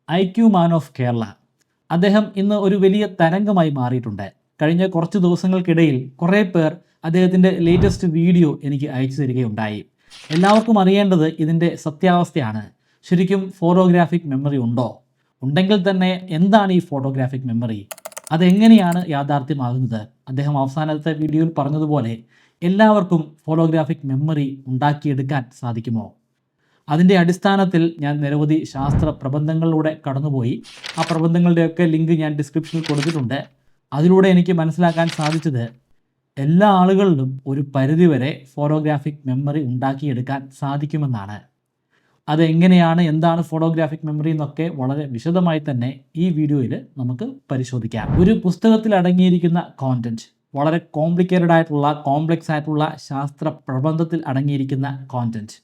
IQ man of Kerala. അദ്ദേഹം ഇന്ന് ഒരു വലിയ തരംഗമായി മാറിയിട്ടുണ്ട്. കഴിഞ്ഞ കുറച്ച് ദിവസങ്ങൾക്കിടയിൽ കുറേ പേർ അദ്ദേഹത്തിൻ്റെ ലേറ്റസ്റ്റ് വീഡിയോ എനിക്ക് അയച്ചു തരികയുണ്ടായി. എല്ലാവർക്കും അറിയേണ്ടത് ഇതിൻ്റെ സത്യാവസ്ഥയാണ്. ശരിക്കും ഫോട്ടോഗ്രാഫിക് മെമ്മറി ഉണ്ടോ? ഉണ്ടെങ്കിൽ തന്നെ എന്താണ് ഈ ഫോട്ടോഗ്രാഫിക് മെമ്മറി? അതെങ്ങനെയാണ് യാഥാർത്ഥ്യമാകുന്നത്? അദ്ദേഹം അവസാനത്തെ വീഡിയോയിൽ പറഞ്ഞതുപോലെ എല്ലാവർക്കും ഫോട്ടോഗ്രാഫിക് മെമ്മറി ഉണ്ടാക്കിയെടുക്കാൻ സാധിക്കുമോ? അതിൻ്റെ അടിസ്ഥാനത്തിൽ ഞാൻ നിരവധി ശാസ്ത്ര പ്രബന്ധങ്ങളിലൂടെ കടന്നുപോയി. ആ പ്രബന്ധങ്ങളുടെയൊക്കെ ലിങ്ക് ഞാൻ ഡിസ്ക്രിപ്ഷനിൽ കൊടുത്തിട്ടുണ്ട്. അതിലൂടെ എനിക്ക് മനസ്സിലാക്കാൻ സാധിച്ചത് എല്ലാ ആളുകളിലും ഒരു പരിധിവരെ ഫോട്ടോഗ്രാഫിക് മെമ്മറി ഉണ്ടാക്കിയെടുക്കാൻ സാധിക്കുമെന്നാണ്. അതെങ്ങനെയാണ്, എന്താണ് ഫോട്ടോഗ്രാഫിക് മെമ്മറി എന്നൊക്കെ വളരെ വിശദമായി തന്നെ ഈ വീഡിയോയിൽ നമുക്ക് പരിശോധിക്കാം. ഒരു പുസ്തകത്തിൽ അടങ്ങിയിരിക്കുന്ന കോണ്ടന്റ്, വളരെ കോംപ്ലിക്കേറ്റഡ് ആയിട്ടുള്ള, കോംപ്ലക്സ് ആയിട്ടുള്ള ശാസ്ത്ര പ്രബന്ധത്തിൽ അടങ്ങിയിരിക്കുന്ന കോണ്ടന്റ്,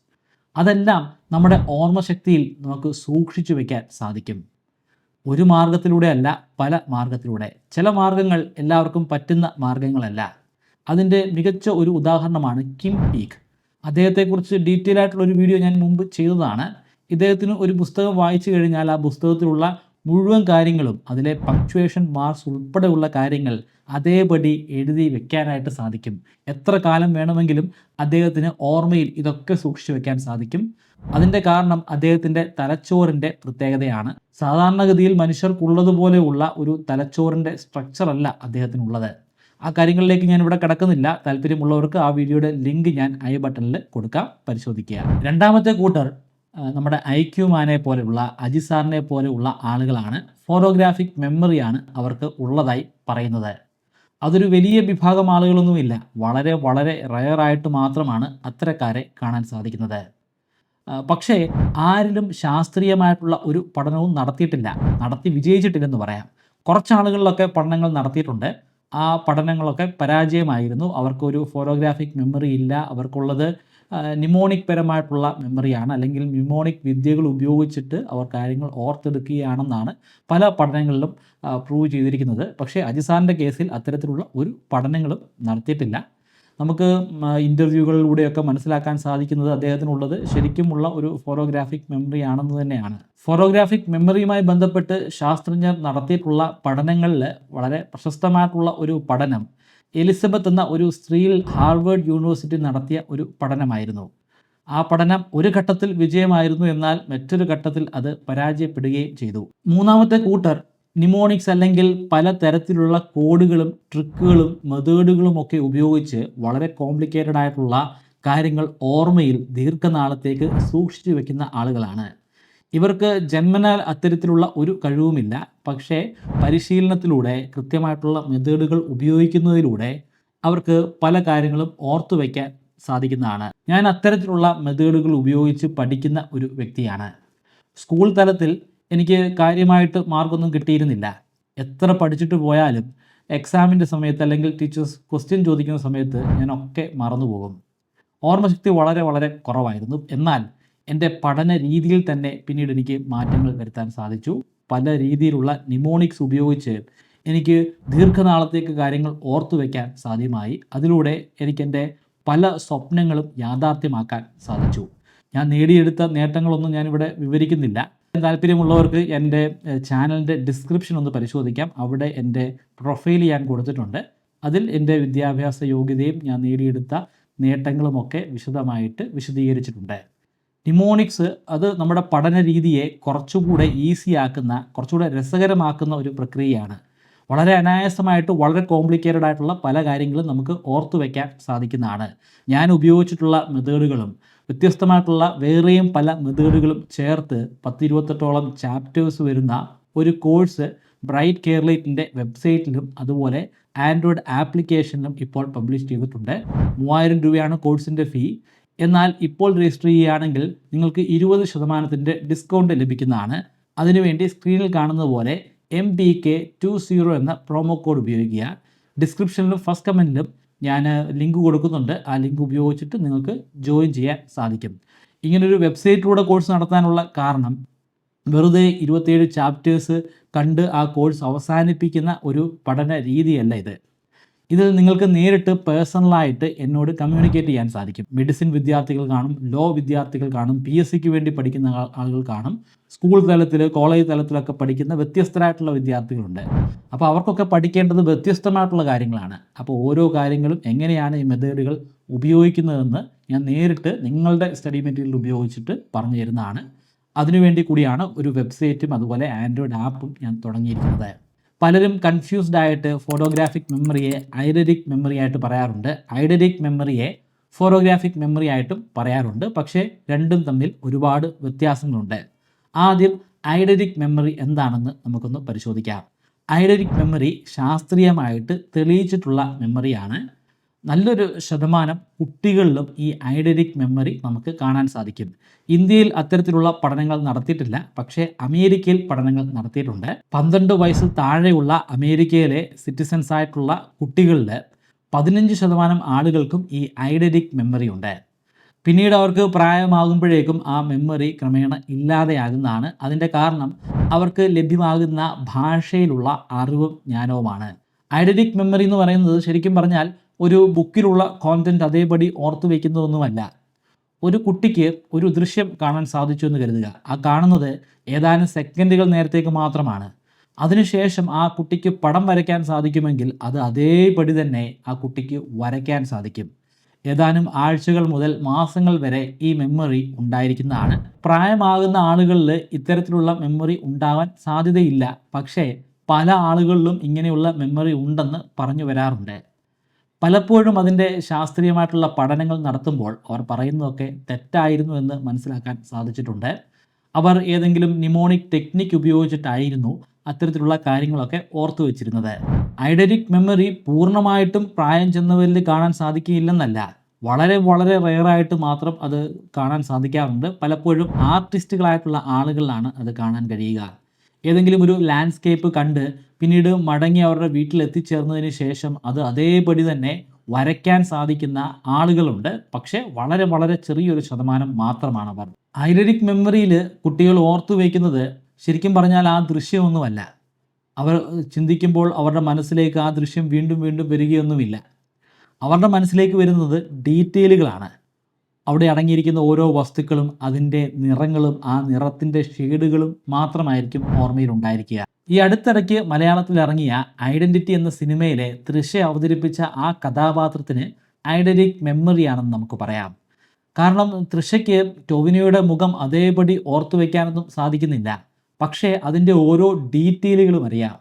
അതെല്ലാം നമ്മുടെ ഓർമ്മശക്തിയിൽ നമുക്ക് സൂക്ഷിച്ചു വയ്ക്കാൻ സാധിക്കും. ഒരു മാർഗത്തിലൂടെ അല്ല, പല മാർഗത്തിലൂടെ. ചില മാർഗങ്ങൾ എല്ലാവർക്കും പറ്റുന്ന മാർഗങ്ങളല്ല. അതിൻ്റെ മികച്ച ഒരു ഉദാഹരണമാണ് കിം പീക്ക്. അദ്ദേഹത്തെക്കുറിച്ച് ഡീറ്റെയിൽ ആയിട്ടുള്ള ഒരു വീഡിയോ ഞാൻ മുമ്പ് ചെയ്തതാണ്. ഇദ്ദേഹത്തിന് ഒരു പുസ്തകം വായിച്ചു കഴിഞ്ഞാൽ ആ പുസ്തകത്തിലുള്ള മുഴുവൻ കാര്യങ്ങളും, അതിലെ പങ്ക്ച്വേഷൻ മാർക്സ് ഉൾപ്പെടെയുള്ള കാര്യങ്ങൾ അതേപടി എഴുതി വെക്കാനായിട്ട് സാധിക്കും. എത്ര കാലം വേണമെങ്കിലും അദ്ദേഹത്തിന് ഓർമ്മയിൽ ഇതൊക്കെ സൂക്ഷിച്ചു വെക്കാൻ സാധിക്കും. അതിൻ്റെ കാരണം അദ്ദേഹത്തിൻ്റെ തലച്ചോറിൻ്റെ പ്രത്യേകതയാണ്. സാധാരണഗതിയിൽ മനുഷ്യർക്കുള്ളതുപോലെയുള്ള ഒരു തലച്ചോറിൻ്റെ സ്ട്രക്ചറല്ല അദ്ദേഹത്തിനുള്ളത്. ആ കാര്യങ്ങളിലേക്ക് ഞാൻ ഇവിടെ കിടക്കുന്നില്ല. താല്പര്യമുള്ളവർക്ക് ആ വീഡിയോയുടെ ലിങ്ക് ഞാൻ ഐ ബട്ടണിൽ കൊടുക്കാം, പരിശോധിക്കുക. രണ്ടാമത്തെ കൂട്ടർ നമ്മുടെ ഐക്യു മാനെ പോലെയുള്ള, അജി സാറിനെ പോലെയുള്ള ആളുകളാണ്. ഫോട്ടോഗ്രാഫിക് മെമ്മറിയാണ് അവർക്ക് ഉള്ളതായി പറയുന്നത്. അതൊരു വലിയ വിഭാഗം ആളുകളൊന്നുമില്ല. വളരെ വളരെ റയറായിട്ട് മാത്രമാണ് അത്തരക്കാരെ കാണാൻ സാധിക്കുന്നത്. പക്ഷേ ആരിലും ശാസ്ത്രീയമായിട്ടുള്ള ഒരു പഠനവും നടത്തി വിജയിച്ചിട്ടില്ലെന്ന് പറയാം. കുറച്ചാളുകളിലൊക്കെ പഠനങ്ങൾ നടത്തിയിട്ടുണ്ട്. ആ പഠനങ്ങളൊക്കെ പരാജയമായിരുന്നു. അവർക്കൊരു ഫോട്ടോഗ്രാഫിക് മെമ്മറി ഇല്ല. അവർക്കുള്ളത് നിമോണിക് പരമായിട്ടുള്ള മെമ്മറിയാണ്, അല്ലെങ്കിൽ നിമോണിക് വിദ്യകൾ ഉപയോഗിച്ചിട്ട് അവർ കാര്യങ്ങൾ ഓർത്തെടുക്കുകയാണെന്നാണ് പല പഠനങ്ങളിലും പ്രൂവ് ചെയ്തിരിക്കുന്നത്. പക്ഷേ അജിസാറിൻ്റെ കേസിൽ അത്തരത്തിലുള്ള ഒരു പഠനങ്ങളും നടത്തിയിട്ടില്ല. നമുക്ക് ഇൻ്റർവ്യൂകളിലൂടെയൊക്കെ മനസ്സിലാക്കാൻ സാധിക്കുന്നത് അദ്ദേഹത്തിനുള്ളത് ശരിക്കുമുള്ള ഒരു ഫോട്ടോഗ്രാഫിക് മെമ്മറി ആണെന്ന് തന്നെയാണ്. ഫോട്ടോഗ്രാഫിക് മെമ്മറിയുമായി ബന്ധപ്പെട്ട് ശാസ്ത്രജ്ഞർ നടത്തിയിട്ടുള്ള പഠനങ്ങളിൽ വളരെ പ്രശസ്തമായിട്ടുള്ള ഒരു പഠനം എലിസബത്ത് എന്ന ഒരു സ്ത്രീയിൽ ഹാർവേഡ് യൂണിവേഴ്സിറ്റി നടത്തിയ ഒരു പഠനമായിരുന്നു. ആ പഠനം ഒരു ഘട്ടത്തിൽ വിജയമായിരുന്നു, എന്നാൽ മറ്റൊരു ഘട്ടത്തിൽ അത് പരാജയപ്പെടുകയും ചെയ്തു. മൂന്നാമത്തെ കൂട്ടർ നിമോണിക്സ്, അല്ലെങ്കിൽ പല തരത്തിലുള്ള കോഡുകളും ട്രിക്കുകളും മെത്തേഡുകളും ഒക്കെ ഉപയോഗിച്ച് വളരെ കോംപ്ലിക്കേറ്റഡ് ആയിട്ടുള്ള കാര്യങ്ങൾ ഓർമ്മയിൽ ദീർഘനാളത്തേക്ക് സൂക്ഷിച്ചു വെക്കുന്ന ആളുകളാണ്. ഇവർക്ക് ജന്മനാൽ അത്തരത്തിലുള്ള ഒരു കഴിവുമില്ല. പക്ഷേ പരിശീലനത്തിലൂടെ, കൃത്യമായിട്ടുള്ള മെത്തേഡുകൾ ഉപയോഗിക്കുന്നതിലൂടെ അവർക്ക് പല കാര്യങ്ങളും ഓർത്തു വയ്ക്കാൻ സാധിക്കുന്നതാണ്. ഞാൻ അത്തരത്തിലുള്ള മെത്തേഡുകൾ ഉപയോഗിച്ച് പഠിക്കുന്ന ഒരു വ്യക്തിയാണ്. സ്കൂൾ തലത്തിൽ എനിക്ക് കാര്യമായിട്ട് മാർക്കൊന്നും കിട്ടിയിരുന്നില്ല. എത്ര പഠിച്ചിട്ട് പോയാലും എക്സാമിൻ്റെ സമയത്ത്, അല്ലെങ്കിൽ ടീച്ചേഴ്സ് ക്വസ്റ്റ്യൻ ചോദിക്കുന്ന സമയത്ത് ഞാനൊക്കെ മറന്നുപോകും. ഓർമ്മശക്തി വളരെ വളരെ കുറവായിരുന്നു. എന്നാൽ എൻ്റെ പഠന രീതിയിൽ തന്നെ പിന്നീട് എനിക്ക് മാറ്റങ്ങൾ വരുത്താൻ സാധിച്ചു. പല രീതിയിലുള്ള നിമോണിക്സ് ഉപയോഗിച്ച് എനിക്ക് ദീർഘനാളത്തേക്ക് കാര്യങ്ങൾ ഓർത്തു വയ്ക്കാൻ സാധ്യമായി. അതിലൂടെ എനിക്കെൻ്റെ പല സ്വപ്നങ്ങളും യാഥാർത്ഥ്യമാക്കാൻ സാധിച്ചു. ഞാൻ നേടിയെടുത്ത നേട്ടങ്ങളൊന്നും ഞാനിവിടെ വിവരിക്കുന്നില്ല. താല്പര്യമുള്ളവർക്ക് എൻ്റെ ചാനലിൻ്റെ ഡിസ്ക്രിപ്ഷൻ ഒന്ന് പരിശോധിക്കാം. അവിടെ എൻ്റെ പ്രൊഫൈൽ ഞാൻ കൊടുത്തിട്ടുണ്ട്. അതിൽ എൻ്റെ വിദ്യാഭ്യാസ യോഗ്യതയും ഞാൻ നേടിയെടുത്ത നേട്ടങ്ങളുമൊക്കെ വിശദമായിട്ട് വിശദീകരിച്ചിട്ടുണ്ട്. നിമോണിക്സ് അത് നമ്മുടെ പഠന രീതിയെ കുറച്ചുകൂടെ ഈസിയാക്കുന്ന, കുറച്ചുകൂടെ രസകരമാക്കുന്ന ഒരു പ്രക്രിയയാണ്. വളരെ അനായാസമായിട്ട്, വളരെ കോംപ്ലിക്കേറ്റഡ് ആയിട്ടുള്ള പല കാര്യങ്ങളും നമുക്ക് ഓർത്തു വയ്ക്കാൻ സാധിക്കുന്നതാണ്. ഞാൻ ഉപയോഗിച്ചിട്ടുള്ള മെത്തേഡുകളും വ്യത്യസ്തമായിട്ടുള്ള വേറെയും പല മെത്തേഡുകളും ചേർത്ത് 10-28ഓളം ചാപ്റ്റേഴ്സ് വരുന്ന ഒരു കോഴ്സ് ബ്രൈറ്റ് കേരളൈറ്റിൻ്റെ വെബ്സൈറ്റിലും അതുപോലെ ആൻഡ്രോയിഡ് ആപ്ലിക്കേഷനിലും ഇപ്പോൾ പബ്ലിഷ് ചെയ്തിട്ടുണ്ട്. 3000 രൂപയാണ് കോഴ്സിൻ്റെ ഫീ. എന്നാൽ ഇപ്പോൾ രജിസ്റ്റർ ചെയ്യുകയാണെങ്കിൽ നിങ്ങൾക്ക് 20% ഡിസ്കൗണ്ട് ലഭിക്കുന്നതാണ്. അതിനുവേണ്ടി സ്ക്രീനിൽ കാണുന്നത് പോലെ MBK20 എന്ന പ്രൊമോ കോഡ് ഉപയോഗിക്കുക. ഡിസ്ക്രിപ്ഷനിലും ഫസ്റ്റ് കമൻറ്റിലും ഞാൻ ലിങ്ക് കൊടുക്കുന്നുണ്ട്. ആ ലിങ്ക് ഉപയോഗിച്ചിട്ട് നിങ്ങൾക്ക് ജോയിൻ ചെയ്യാൻ സാധിക്കും. ഇങ്ങനൊരു വെബ്സൈറ്റിലൂടെ കോഴ്സ് നടത്താനുള്ള കാരണം വെറുതെ 27 ചാപ്റ്റേഴ്സ് കണ്ട് ആ കോഴ്സ് അവസാനിപ്പിക്കുന്ന ഒരു പഠന രീതിയല്ല ഇത്. ഇതിൽ നിങ്ങൾക്ക് നേരിട്ട് പേഴ്സണലായിട്ട് എന്നോട് കമ്മ്യൂണിക്കേറ്റ് ചെയ്യാൻ സാധിക്കും. മെഡിസിൻ വിദ്യാർത്ഥികൾ കാണും, ലോ വിദ്യാർത്ഥികൾ കാണും, PSCക്ക് വേണ്ടി പഠിക്കുന്ന ആളുകൾ കാണും, സ്കൂൾ തലത്തിൽ കോളേജ് തലത്തിലൊക്കെ പഠിക്കുന്ന വ്യത്യസ്തരായിട്ടുള്ള വിദ്യാർത്ഥികളുണ്ട്. അപ്പോൾ അവർക്കൊക്കെ പഠിക്കേണ്ടത് വ്യത്യസ്തമായിട്ടുള്ള കാര്യങ്ങളാണ്. അപ്പോൾ ഓരോ കാര്യങ്ങളും എങ്ങനെയാണ് ഈ മെത്തേഡുകൾ ഉപയോഗിക്കുന്നതെന്ന് ഞാൻ നേരിട്ട് നിങ്ങളുടെ സ്റ്റഡി മെറ്റീരിയൽ ഉപയോഗിച്ചിട്ട് പറഞ്ഞു തരുന്നതാണ്. അതിനുവേണ്ടി കൂടിയാണ് ഒരു വെബ്സൈറ്റും അതുപോലെ ആൻഡ്രോയിഡ് ആപ്പും ഞാൻ തുടങ്ങിയിരിക്കുന്നത്. പലരും കൺഫ്യൂസ്ഡ് ആയിട്ട് ഫോട്ടോഗ്രാഫിക് മെമ്മറിയെ ഐഡന്റിക് മെമ്മറി ആയിട്ട് പറയാറുണ്ട്, ഐഡന്റിക് മെമ്മറിയെ ഫോട്ടോഗ്രാഫിക് മെമ്മറി ആയിട്ടും പറയാറുണ്ട്. പക്ഷേ രണ്ടും തമ്മിൽ ഒരുപാട് വ്യത്യാസങ്ങളുണ്ട്. ആദ്യം ഐഡന്റിക് മെമ്മറി എന്താണെന്ന് നമുക്കൊന്ന് പരിശോധിക്കാം. ഐഡന്റിക് മെമ്മറി ശാസ്ത്രീയമായിട്ട് തെളിയിച്ചിട്ടുള്ള മെമ്മറിയാണ്. നല്ലൊരു ശതമാനം കുട്ടികളിലും ഈ ഐഡന്റിക് മെമ്മറി നമുക്ക് കാണാൻ സാധിക്കും. ഇന്ത്യയിൽ അത്തരത്തിലുള്ള പഠനങ്ങൾ നടത്തിയിട്ടില്ല, പക്ഷേ അമേരിക്കയിൽ പഠനങ്ങൾ നടത്തിയിട്ടുണ്ട്. 12 വയസ്സിൽ താഴെയുള്ള അമേരിക്കയിലെ സിറ്റിസൺസ് ആയിട്ടുള്ള കുട്ടികളിൽ 15% ആളുകൾക്കും ഈ ഐഡന്റിക് മെമ്മറി ഉണ്ട്. പിന്നീട് അവർക്ക് പ്രായമാകുമ്പോഴേക്കും ആ മെമ്മറി ക്രമേണ ഇല്ലാതെയാകുന്നതാണ്. അതിൻ്റെ കാരണം അവർക്ക് ലഭ്യമാകുന്ന ഭാഷയിലുള്ള അറിവും ജ്ഞാനവുമാണ്. ഐഡന്റിക് മെമ്മറി എന്ന് പറയുന്നത് ശരിക്കും പറഞ്ഞാൽ ഒരു ബുക്കിലുള്ള കോണ്ടന്റ് അതേപടി ഓർത്തു വയ്ക്കുന്നതൊന്നുമല്ല. ഒരു കുട്ടിക്ക് ഒരു ദൃശ്യം കാണാൻ സാധിച്ചു എന്ന് കരുതുക. ആ കാണുന്നത് ഏതാനും സെക്കൻഡുകൾ നേരത്തേക്ക് മാത്രമാണ്. അതിനുശേഷം ആ കുട്ടിക്ക് പടം വരയ്ക്കാൻ സാധിക്കുമെങ്കിൽ അത് അതേപടി തന്നെ ആ കുട്ടിക്ക് വരയ്ക്കാൻ സാധിക്കും. ഏതാനും ആഴ്ചകൾ മുതൽ മാസങ്ങൾ വരെ ഈ മെമ്മറി ഉണ്ടായിരിക്കുന്നതാണ്. പ്രായമാകുന്ന ആളുകളിൽ ഇത്തരത്തിലുള്ള മെമ്മറി ഉണ്ടാവാൻ സാധ്യതയില്ല, പക്ഷേ പല ആളുകളിലും ഇങ്ങനെയുള്ള മെമ്മറി ഉണ്ടെന്ന് പറഞ്ഞു വരാറുണ്ട്. പലപ്പോഴും അതിൻ്റെ ശാസ്ത്രീയമായിട്ടുള്ള പഠനങ്ങൾ നടത്തുമ്പോൾ അവർ പറയുന്നതൊക്കെ തെറ്റായിരുന്നു എന്ന് മനസ്സിലാക്കാൻ സാധിച്ചിട്ടുണ്ട്. അവർ ഏതെങ്കിലും നിമോണിക് ടെക്നിക്ക് ഉപയോഗിച്ചിട്ടായിരുന്നു അത്തരത്തിലുള്ള കാര്യങ്ങളൊക്കെ ഓർത്തു വെച്ചിരുന്നത്. ഐഡന്റിക് മെമ്മറി പൂർണ്ണമായിട്ടും പ്രായം ചെന്നവരിൽ കാണാൻ സാധിക്കില്ലെന്നല്ല, വളരെ വളരെ റെയറായിട്ട് മാത്രം അത് കാണാൻ സാധിക്കാറുണ്ട്. പലപ്പോഴും ആർട്ടിസ്റ്റുകളായിട്ടുള്ള ആളുകളിലാണ് അത് കാണാൻ കഴിയുക. ഏതെങ്കിലും ഒരു ലാൻഡ്സ്കേപ്പ് കണ്ട് പിന്നീട് മടങ്ങി അവരുടെ വീട്ടിൽ എത്തിച്ചേർന്നതിന് ശേഷം അത് അതേപടി തന്നെ വരയ്ക്കാൻ സാധിക്കുന്ന ആളുകളുണ്ട്, പക്ഷേ വളരെ വളരെ ചെറിയൊരു ശതമാനം മാത്രമാണ് അവർ. ഐഡന്റിക് മെമ്മറിയിൽ കുട്ടികൾ ഓർത്തു വയ്ക്കുന്നത് ശരിക്കും പറഞ്ഞാൽ ആ ദൃശ്യമൊന്നുമല്ല. അവർ ചിന്തിക്കുമ്പോൾ അവരുടെ മനസ്സിലേക്ക് ആ ദൃശ്യം വീണ്ടും വീണ്ടും വരികയൊന്നുമില്ല. അവരുടെ മനസ്സിലേക്ക് വരുന്നത് ഡീറ്റെയിലുകളാണ്. അവിടെ അടങ്ങിയിരിക്കുന്ന ഓരോ വസ്തുക്കളും അതിൻ്റെ നിറങ്ങളും ആ നിറത്തിൻ്റെ ഷെയ്ഡുകളും മാത്രമായിരിക്കും ഓർമ്മയിൽ ഉണ്ടായിരിക്കുക. ഈ അടുത്തിടയ്ക്ക് മലയാളത്തിൽ ഇറങ്ങിയ ഐഡൻറ്റിറ്റി എന്ന സിനിമയിലെ തൃഷ അവതരിപ്പിച്ച ആ കഥാപാത്രത്തിന് ഐഡന്റിക് മെമ്മറിയാണെന്ന് നമുക്ക് പറയാം. കാരണം തൃഷയ്ക്ക് ടൊവിനോയുടെ മുഖം അതേപടി ഓർത്തു വയ്ക്കാനൊന്നും സാധിക്കുന്നില്ല, പക്ഷേ അതിൻ്റെ ഓരോ ഡീറ്റെയിലുകളും അറിയാം.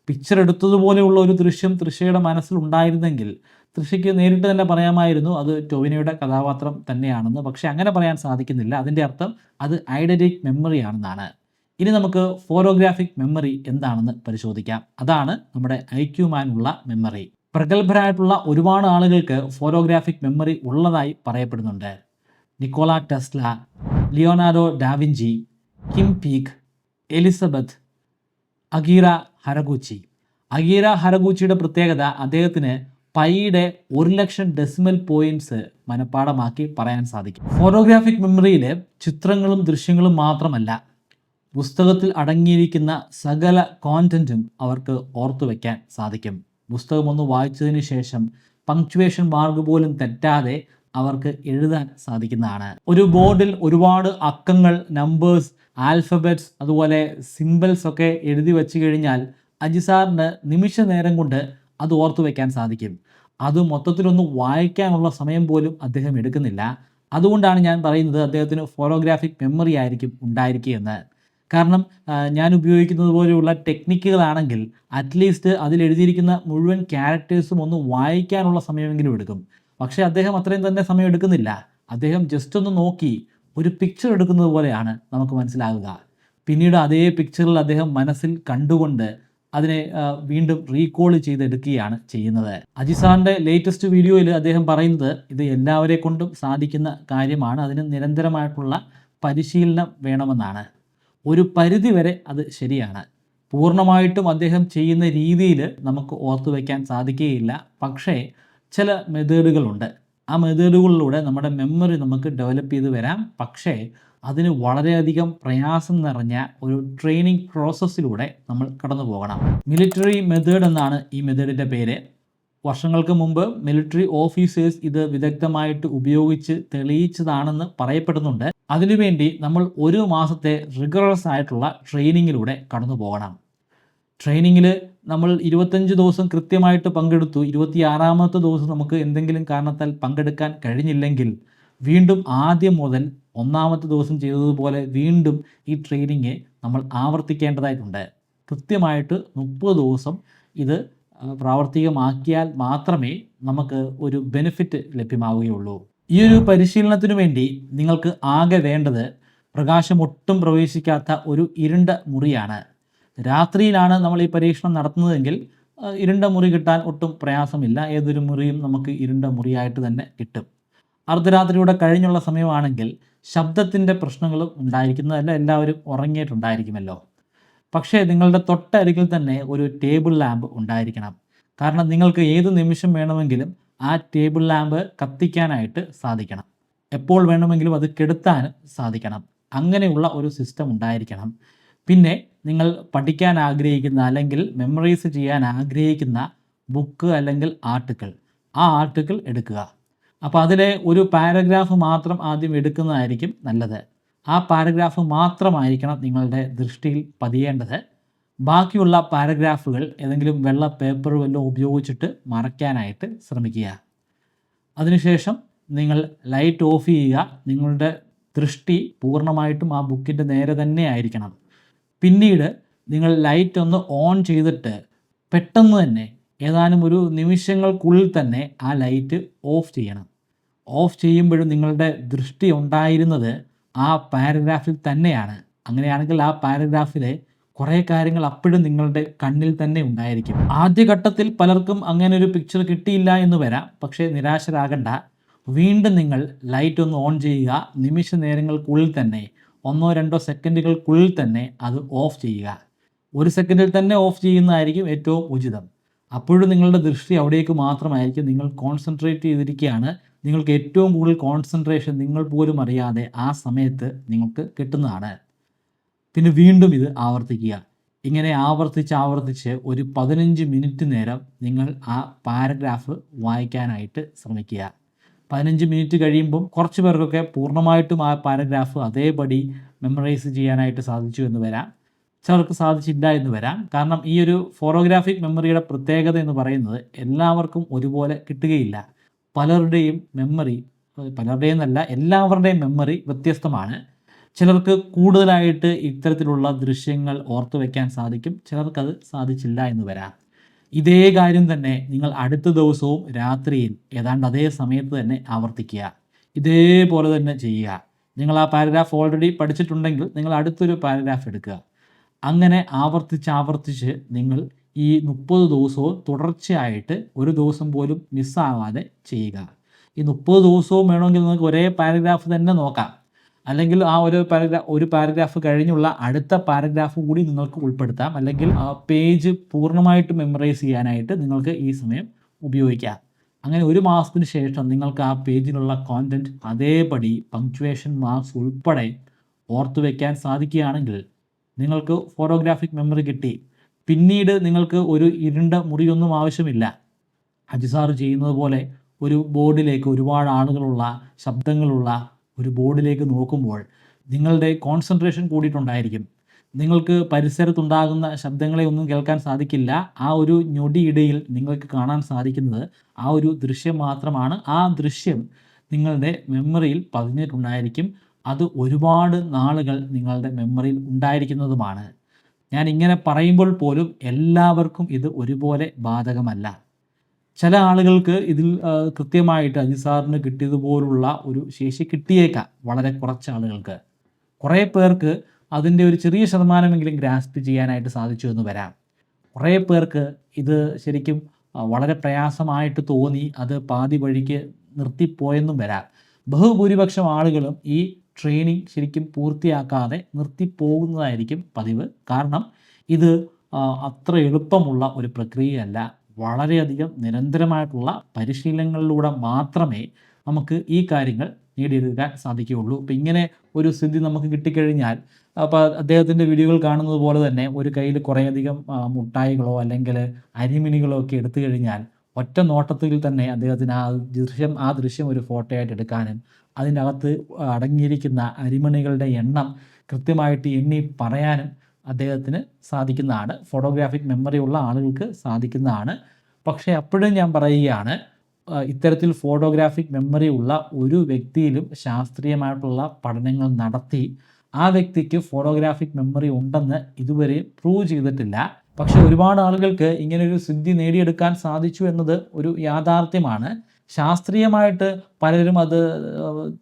പിക്ചർ എടുത്തതുപോലെയുള്ള ഒരു ദൃശ്യം തൃഷയുടെ മനസ്സിലുണ്ടായിരുന്നെങ്കിൽ തൃഷയ്ക്ക് നേരിട്ട് തന്നെ പറയാമായിരുന്നു അത് ടൊവിനോയുടെ കഥാപാത്രം തന്നെയാണെന്ന്. പക്ഷേ അങ്ങനെ പറയാൻ സാധിക്കുന്നില്ല. അതിൻ്റെ അർത്ഥം അത് ഐഡന്റിക് മെമ്മറി ആണെന്നാണ്. ഇനി നമുക്ക് ഫോട്ടോഗ്രാഫിക് മെമ്മറി എന്താണെന്ന് പരിശോധിക്കാം. അതാണ് നമ്മുടെ IQ-മാനുള്ള മെമ്മറി. പ്രഗത്ഭരായിട്ടുള്ള ഒരുപാട് ആളുകൾക്ക് ഫോട്ടോഗ്രാഫിക് മെമ്മറി ഉള്ളതായി പറയപ്പെടുന്നുണ്ട്. Nikola Tesla, Leonardo da Vinci, Kim Peek, Elizabeth, Akira Haraguchi. Akira ഹരഗൂച്ചിയുടെ പ്രത്യേകത അദ്ദേഹത്തിന് പൈയുടെ 1,00,000 ഡെസിമൽ പോയിന്റ്സ് മനഃപ്പാടമാക്കി പറയാൻ സാധിക്കും. ഫോട്ടോഗ്രാഫിക് മെമ്മറിയിൽ ചിത്രങ്ങളും ദൃശ്യങ്ങളും മാത്രമല്ല, പുസ്തകത്തിൽ അടങ്ങിയിരിക്കുന്ന സകല കോണ്ടന്റും അവർക്ക് ഓർത്തു വയ്ക്കാൻ സാധിക്കും. പുസ്തകം ഒന്ന് വായിച്ചതിന് ശേഷം പങ്ക്ച്വേഷൻ മാർക്ക് പോലും തെറ്റാതെ അവർക്ക് എഴുതാൻ സാധിക്കുന്നതാണ്. ഒരു ബോർഡിൽ ഒരുപാട് അക്കങ്ങൾ, നമ്പേഴ്സ്, ആൽഫബറ്റ്സ് അതുപോലെ സിംബൽസ് ഒക്കെ എഴുതി വച്ചു കഴിഞ്ഞാൽ അജിസാറിന് നിമിഷ നേരം കൊണ്ട് അത് ഓർത്തു വയ്ക്കാൻ സാധിക്കും. അത് മൊത്തത്തിലൊന്ന് വായിക്കാനുള്ള സമയം പോലും അദ്ദേഹം എടുക്കുന്നില്ല. അതുകൊണ്ടാണ് ഞാൻ പറയുന്നത് അദ്ദേഹത്തിന് ഫോട്ടോഗ്രാഫിക് മെമ്മറി ആയിരിക്കും ഉണ്ടായിരിക്കുകയെന്ന്. കാരണം ഞാൻ ഉപയോഗിക്കുന്നത് പോലെയുള്ള ടെക്നിക്കുകളാണെങ്കിൽ അറ്റ്ലീസ്റ്റ് അതിലെഴുതിയിരിക്കുന്ന മുഴുവൻ ക്യാരക്ടേഴ്സും ഒന്ന് വായിക്കാനുള്ള സമയമെങ്കിലും എടുക്കും. പക്ഷേ അദ്ദേഹം അത്രയും തന്നെ സമയം എടുക്കുന്നില്ല. അദ്ദേഹം ജസ്റ്റ് ഒന്ന് നോക്കി ഒരു പിക്ചർ എടുക്കുന്നത് പോലെയാണ് നമുക്ക് മനസ്സിലാകുക. പിന്നീട് അതേ പിക്ചറിൽ അദ്ദേഹം മനസ്സിൽ കണ്ടുകൊണ്ട് അതിനെ വീണ്ടും റീകോൾ ചെയ്തെടുക്കുകയാണ് ചെയ്യുന്നത്. അജിസാറിൻ്റെ ലേറ്റസ്റ്റ് വീഡിയോയിൽ അദ്ദേഹം പറയുന്നത് ഇത് എല്ലാവരെ കൊണ്ടും സാധിക്കുന്ന കാര്യമാണ്, അതിന് നിരന്തരമായിട്ടുള്ള പരിശീലനം വേണമെന്നാണ്. ഒരു പരിധി വരെ അത് ശരിയാണ്. പൂർണ്ണമായിട്ടും അദ്ദേഹം ചെയ്യുന്ന രീതിയിൽ നമുക്ക് ഓർത്തു വയ്ക്കാൻ സാധിക്കുകയില്ല. പക്ഷേ ചില മെത്തേഡുകളുണ്ട്. ആ മെത്തേഡുകളിലൂടെ നമ്മുടെ മെമ്മറി നമുക്ക് ഡെവലപ്പ് ചെയ്ത് വരാം. പക്ഷേ അതിന് വളരെയധികം പ്രയാസം നിറഞ്ഞ ഒരു ട്രെയിനിങ് പ്രോസസ്സിലൂടെ നമ്മൾ കടന്നു പോകണം. മിലിറ്ററി മെത്തേഡ് എന്നാണ് ഈ മെത്തേഡിൻ്റെ പേര്. വർഷങ്ങൾക്ക് മുമ്പ് മിലിറ്ററി ഓഫീസേഴ്സ് ഇത് വിദഗ്ധമായിട്ട് ഉപയോഗിച്ച് തെളിയിച്ചതാണെന്ന് പറയപ്പെടുന്നുണ്ട്. അതിനുവേണ്ടി നമ്മൾ 1 മാസത്തെ റിഗറസ് ആയിട്ടുള്ള ട്രെയിനിങ്ങിലൂടെ കടന്നു പോകണം. ട്രെയിനിങ്ങിൽ നമ്മൾ 25 ദിവസം കൃത്യമായിട്ട് പങ്കെടുത്തു. 26ാമത്തെ ദിവസം നമുക്ക് എന്തെങ്കിലും കാരണത്താൽ പങ്കെടുക്കാൻ കഴിഞ്ഞില്ലെങ്കിൽ വീണ്ടും ആദ്യം മുതൽ 1ാമത്തെ ദിവസം ചെയ്തതുപോലെ വീണ്ടും ഈ ട്രെയിനിങ് നമ്മൾ ആവർത്തിക്കേണ്ടതായിട്ടുണ്ട്. കൃത്യമായിട്ട് 30 ദിവസം ഇത് പ്രാവർത്തികമാക്കിയാൽ മാത്രമേ നമുക്ക് ഒരു ബെനിഫിറ്റ് ലഭ്യമാവുകയുള്ളൂ. ഈ ഒരു പരിശീലനത്തിനു വേണ്ടി നിങ്ങൾക്ക് ആകെ വേണ്ടത് പ്രകാശം ഒട്ടും പ്രവേശിക്കാത്ത ഒരു ഇരുണ്ട മുറിയാണ്. രാത്രിയിലാണ് നമ്മൾ ഈ പരീക്ഷണം നടത്തുന്നതെങ്കിൽ ഇരുണ്ട മുറി കിട്ടാൻ ഒട്ടും പ്രയാസമില്ല. ഏതൊരു മുറിയും നമുക്ക് ഇരുണ്ട മുറിയായിട്ട് തന്നെ കിട്ടും. അർദ്ധരാത്രിയുടെ കഴിഞ്ഞുള്ള സമയമാണെങ്കിൽ ശബ്ദത്തിൻ്റെ പ്രശ്നങ്ങളും ഉണ്ടായിരിക്കുന്നതല്ല, എല്ലാവരും ഉറങ്ങിയിട്ടുണ്ടായിരിക്കുമല്ലോ. പക്ഷേ നിങ്ങളുടെ തൊട്ടരികിൽ തന്നെ ഒരു ടേബിൾ ലാമ്പ് ഉണ്ടായിരിക്കണം. കാരണം നിങ്ങൾക്ക് ഏത് നിമിഷം വേണമെങ്കിലും ആ ടേബിൾ ലാമ്പ് കത്തിക്കാനായിട്ട് സാധിക്കണം. എപ്പോൾ വേണമെങ്കിലും അത് കെടുത്താനും സാധിക്കണം. അങ്ങനെയുള്ള ഒരു സിസ്റ്റം ഉണ്ടായിരിക്കണം. പിന്നെ നിങ്ങൾ പഠിക്കാൻ ആഗ്രഹിക്കുന്ന അല്ലെങ്കിൽ മെമ്മറൈസ് ചെയ്യാൻ ആഗ്രഹിക്കുന്ന ബുക്ക് അല്ലെങ്കിൽ ആർട്ടിക്കിൾ, ആ ആർട്ടിക്കിൾ എടുക്കുക. അപ്പോൾ അതിലെ ഒരു പാരഗ്രാഫ് മാത്രം ആദ്യം എടുക്കുന്നതായിരിക്കും നല്ലത്. ആ പാരഗ്രാഫ് മാത്രമായിരിക്കണം നിങ്ങളുടെ ദൃഷ്ടിയിൽ പതിയേണ്ടത്. ബാക്കിയുള്ള പാരഗ്രാഫുകൾ ഏതെങ്കിലും വെള്ള പേപ്പർ വല്ലതും ഉപയോഗിച്ചിട്ട് മറയ്ക്കാനായിട്ട് ശ്രമിക്കുക. അതിനുശേഷം നിങ്ങൾ ലൈറ്റ് ഓഫ് ചെയ്യുക. നിങ്ങളുടെ ദൃഷ്ടി പൂർണ്ണമായിട്ടും ആ ബുക്കിൻ്റെ നേരെ തന്നെ ആയിരിക്കണം. പിന്നീട് നിങ്ങൾ ലൈറ്റ് ഒന്ന് ഓൺ ചെയ്തിട്ട് പെട്ടെന്ന് തന്നെ ഏതാനും ഒരു നിമിഷങ്ങൾക്കുള്ളിൽ തന്നെ ആ ലൈറ്റ് ഓഫ് ചെയ്യണം. ഓഫ് ചെയ്യുമ്പോഴും നിങ്ങളുടെ ദൃഷ്ടി ഉണ്ടായിരുന്നത് ആ പാരഗ്രാഫിൽ തന്നെയാണ്. അങ്ങനെയാണെങ്കിൽ ആ പാരഗ്രാഫിലെ കുറേ കാര്യങ്ങൾ അപ്പോഴും നിങ്ങളുടെ കണ്ണിൽ തന്നെ ഉണ്ടായിരിക്കും. ആദ്യഘട്ടത്തിൽ പലർക്കും അങ്ങനെ ഒരു പിക്ചർ കിട്ടിയില്ല എന്ന് വരാം. പക്ഷേ നിരാശരാകണ്ട. വീണ്ടും നിങ്ങൾ ലൈറ്റ് ഒന്ന് ഓൺ ചെയ്യുക. നിമിഷ നേരങ്ങൾക്കുള്ളിൽ തന്നെ 1-2 സെക്കൻഡുകൾക്കുള്ളിൽ തന്നെ അത് ഓഫ് ചെയ്യുക. 1 സെക്കൻഡിൽ തന്നെ ഓഫ് ചെയ്യുന്നതായിരിക്കും ഏറ്റവും ഉചിതം. അപ്പോഴും നിങ്ങളുടെ ദൃഷ്ടി അവിടേക്ക് മാത്രമായിരിക്കും. നിങ്ങൾ കോൺസെൻട്രേറ്റ് ചെയ്തിരിക്കുകയാണ്. നിങ്ങൾക്ക് ഏറ്റവും കൂടുതൽ കോൺസെൻട്രേഷൻ നിങ്ങൾ പോലും അറിയാതെ ആ സമയത്ത് നിങ്ങൾക്ക് കിട്ടുന്നതാണ്. പിന്നെ വീണ്ടും ഇത് ആവർത്തിക്കുക. ഇങ്ങനെ ആവർത്തിച്ച് ഒരു 15 മിനിറ്റ് നേരം നിങ്ങൾ ആ പാരഗ്രാഫ് വായിക്കാനായിട്ട് ശ്രമിക്കുക. 15 മിനിറ്റ് കഴിയുമ്പം കുറച്ച് പേർക്കൊക്കെ പൂർണ്ണമായിട്ടും ആ പാരഗ്രാഫ് അതേപടി മെമ്മറൈസ് ചെയ്യാനായിട്ട് സാധിച്ചു എന്ന് വരാം. ചിലർക്ക് സാധിച്ചില്ല എന്ന് വരാം. കാരണം ഈ ഒരു ഫോട്ടോഗ്രാഫിക് മെമ്മറിയുടെ പ്രത്യേകത എന്ന് പറയുന്നത് എല്ലാവർക്കും ഒരുപോലെ കിട്ടുകയില്ല. പലരുടെയും മെമ്മറി, എല്ലാവരുടെയും മെമ്മറി വ്യത്യസ്തമാണ്. ചിലർക്ക് കൂടുതലായിട്ട് ഇത്തരത്തിലുള്ള ദൃശ്യങ്ങൾ ഓർത്തു വയ്ക്കാൻ സാധിക്കും, ചിലർക്കത് സാധിച്ചില്ല എന്ന് വരാം. ഇതേ കാര്യം തന്നെ നിങ്ങൾ അടുത്ത ദിവസവും രാത്രിയിൽ ഏതാണ്ട് അതേ സമയത്ത് തന്നെ ആവർത്തിക്കുക. ഇതേപോലെ തന്നെ ചെയ്യുക. നിങ്ങൾ ആ പാരഗ്രാഫ് ഓൾറെഡി പഠിച്ചിട്ടുണ്ടെങ്കിൽ നിങ്ങൾ അടുത്തൊരു പാരഗ്രാഫ് എടുക്കുക. അങ്ങനെ ആവർത്തിച്ച് നിങ്ങൾ ഈ 30 ദിവസവും തുടർച്ചയായിട്ട് ഒരു ദിവസം പോലും മിസ്സാവാതെ ചെയ്യുക. ഈ 30 ദിവസവും വേണമെങ്കിൽ നിങ്ങൾക്ക് ഒരേ പാരഗ്രാഫ് തന്നെ നോക്കാം. അല്ലെങ്കിൽ ആ ഒരു പാരഗ്രാഫ് കഴിഞ്ഞുള്ള അടുത്ത പാരഗ്രാഫ് കൂടി നിങ്ങൾക്ക് ഉൾപ്പെടുത്താം. അല്ലെങ്കിൽ ആ പേജ് പൂർണ്ണമായിട്ട് മെമ്മറൈസ് ചെയ്യാനായിട്ട് നിങ്ങൾക്ക് ഈ സമയം ഉപയോഗിക്കാം. അങ്ങനെ 1 മാസത്തിന് ശേഷം നിങ്ങൾക്ക് ആ പേജിലുള്ള കോണ്ടൻറ്റ് അതേപടി പങ്ക്ച്വേഷൻ മാർക്സ് ഉൾപ്പെടെ ഓർത്തു വയ്ക്കാൻ സാധിക്കുകയാണെങ്കിൽ നിങ്ങൾക്ക് ഫോട്ടോഗ്രാഫിക് മെമ്മറി കിട്ടി. പിന്നീട് നിങ്ങൾക്ക് ഒരു ഇരുണ്ട മുറിയൊന്നും ആവശ്യമില്ല. അജിസാർ ചെയ്യുന്നത് പോലെ ഒരു ബോർഡിലേക്ക്, ഒരുപാട് ആളുകളുള്ള, ശബ്ദങ്ങളുള്ള ഒരു ബോർഡിലേക്ക് നോക്കുമ്പോൾ നിങ്ങളുടെ കോൺസെൻട്രേഷൻ കൂടിയിട്ടുണ്ടായിരിക്കും. നിങ്ങൾക്ക് പരിസരത്തുണ്ടാകുന്ന ശബ്ദങ്ങളെ ഒന്നും കേൾക്കാൻ സാധിക്കില്ല. ആ ഒരു ഞൊടിയിടയിൽ നിങ്ങൾക്ക് കാണാൻ സാധിക്കുന്നത് ആ ഒരു ദൃശ്യം മാത്രമാണ്. ആ ദൃശ്യം നിങ്ങളുടെ മെമ്മറിയിൽ പതിഞ്ഞിട്ടുണ്ടായിരിക്കും. അത് ഒരുപാട് നാളുകൾ നിങ്ങളുടെ മെമ്മറിയിൽ ഉണ്ടായിരിക്കുന്നതുമാണ്. ഞാൻ ഇങ്ങനെ പറയുമ്പോൾ പോലും എല്ലാവർക്കും ഇത് ഒരുപോലെ ബാധകമല്ല. ചില ആളുകൾക്ക് ഇതിൽ കൃത്യമായിട്ട് അജിസാറിന് കിട്ടിയതുപോലുള്ള ഒരു ശേഷി കിട്ടിയേക്കാം, വളരെ കുറച്ച് ആളുകൾക്ക്. കുറേ പേർക്ക് അതിൻ്റെ ഒരു ചെറിയ ശതമാനമെങ്കിലും ഗ്രാസ്പ് ചെയ്യാനായിട്ട് സാധിച്ചു എന്ന് വരാം. കുറേ പേർക്ക് ഇത് ശരിക്കും വളരെ പ്രയാസമായിട്ട് തോന്നി അത് പാതി വഴിക്ക് നിർത്തിപ്പോയെന്നും വരാം. ബഹുഭൂരിപക്ഷം ആളുകളും ഈ ട്രെയിനിങ് ശരിക്കും പൂർത്തിയാക്കാതെ നിർത്തിപ്പോകുന്നതായിരിക്കും പതിവ്. കാരണം ഇത് അത്ര എളുപ്പമുള്ള ഒരു പ്രക്രിയയല്ല. വളരെയധികം നിരന്തരമായിട്ടുള്ള പരിശീലനങ്ങളിലൂടെ മാത്രമേ നമുക്ക് ഈ കാര്യങ്ങൾ നേടിയെടുക്കാൻ സാധിക്കുകയുള്ളൂ. അപ്പോൾ ഇങ്ങനെ ഒരു സ്ഥിതി നമുക്ക് കിട്ടിക്കഴിഞ്ഞാൽ, അപ്പോൾ അദ്ദേഹത്തിൻ്റെ വീഡിയോകൾ കാണുന്നത് പോലെ തന്നെ ഒരു കയ്യിൽ കുറേയധികം മുട്ടായികളോ അല്ലെങ്കിൽ അരിമിനികളോ ഒക്കെ എടുത്തു കഴിഞ്ഞാൽ ഒറ്റ നോട്ടത്തിൽ തന്നെ അദ്ദേഹത്തിന് ആ ദൃശ്യം ഒരു ഫോട്ടോയായിട്ട് എടുക്കാനും അതിനകത്ത് അടങ്ങിയിരിക്കുന്ന അരിമണികളുടെ എണ്ണം കൃത്യമായിട്ട് എണ്ണി പറയാനും അദ്ദേഹത്തിന് സാധിക്കുന്നതാണ്. ഫോട്ടോഗ്രാഫിക് മെമ്മറി ഉള്ള ആളുകൾക്ക് സാധിക്കുന്നതാണ്. പക്ഷേ അപ്പോഴും ഞാൻ പറയുകയാണ്, ഇത്തരത്തിൽ ഫോട്ടോഗ്രാഫിക് മെമ്മറി ഉള്ള ഒരു വ്യക്തിയിലും ശാസ്ത്രീയമായിട്ടുള്ള പഠനങ്ങൾ നടത്തി ആ വ്യക്തിക്ക് ഫോട്ടോഗ്രാഫിക് മെമ്മറി ഉണ്ടെന്ന് ഇതുവരെ പ്രൂവ് ചെയ്തിട്ടില്ല. പക്ഷെ ഒരുപാട് ആളുകൾക്ക് ഇങ്ങനൊരു സിദ്ധി നേടിയെടുക്കാൻ സാധിച്ചു എന്നത് ഒരു യാഥാർത്ഥ്യമാണ്. ശാസ്ത്രീയമായിട്ട് പലരും അത്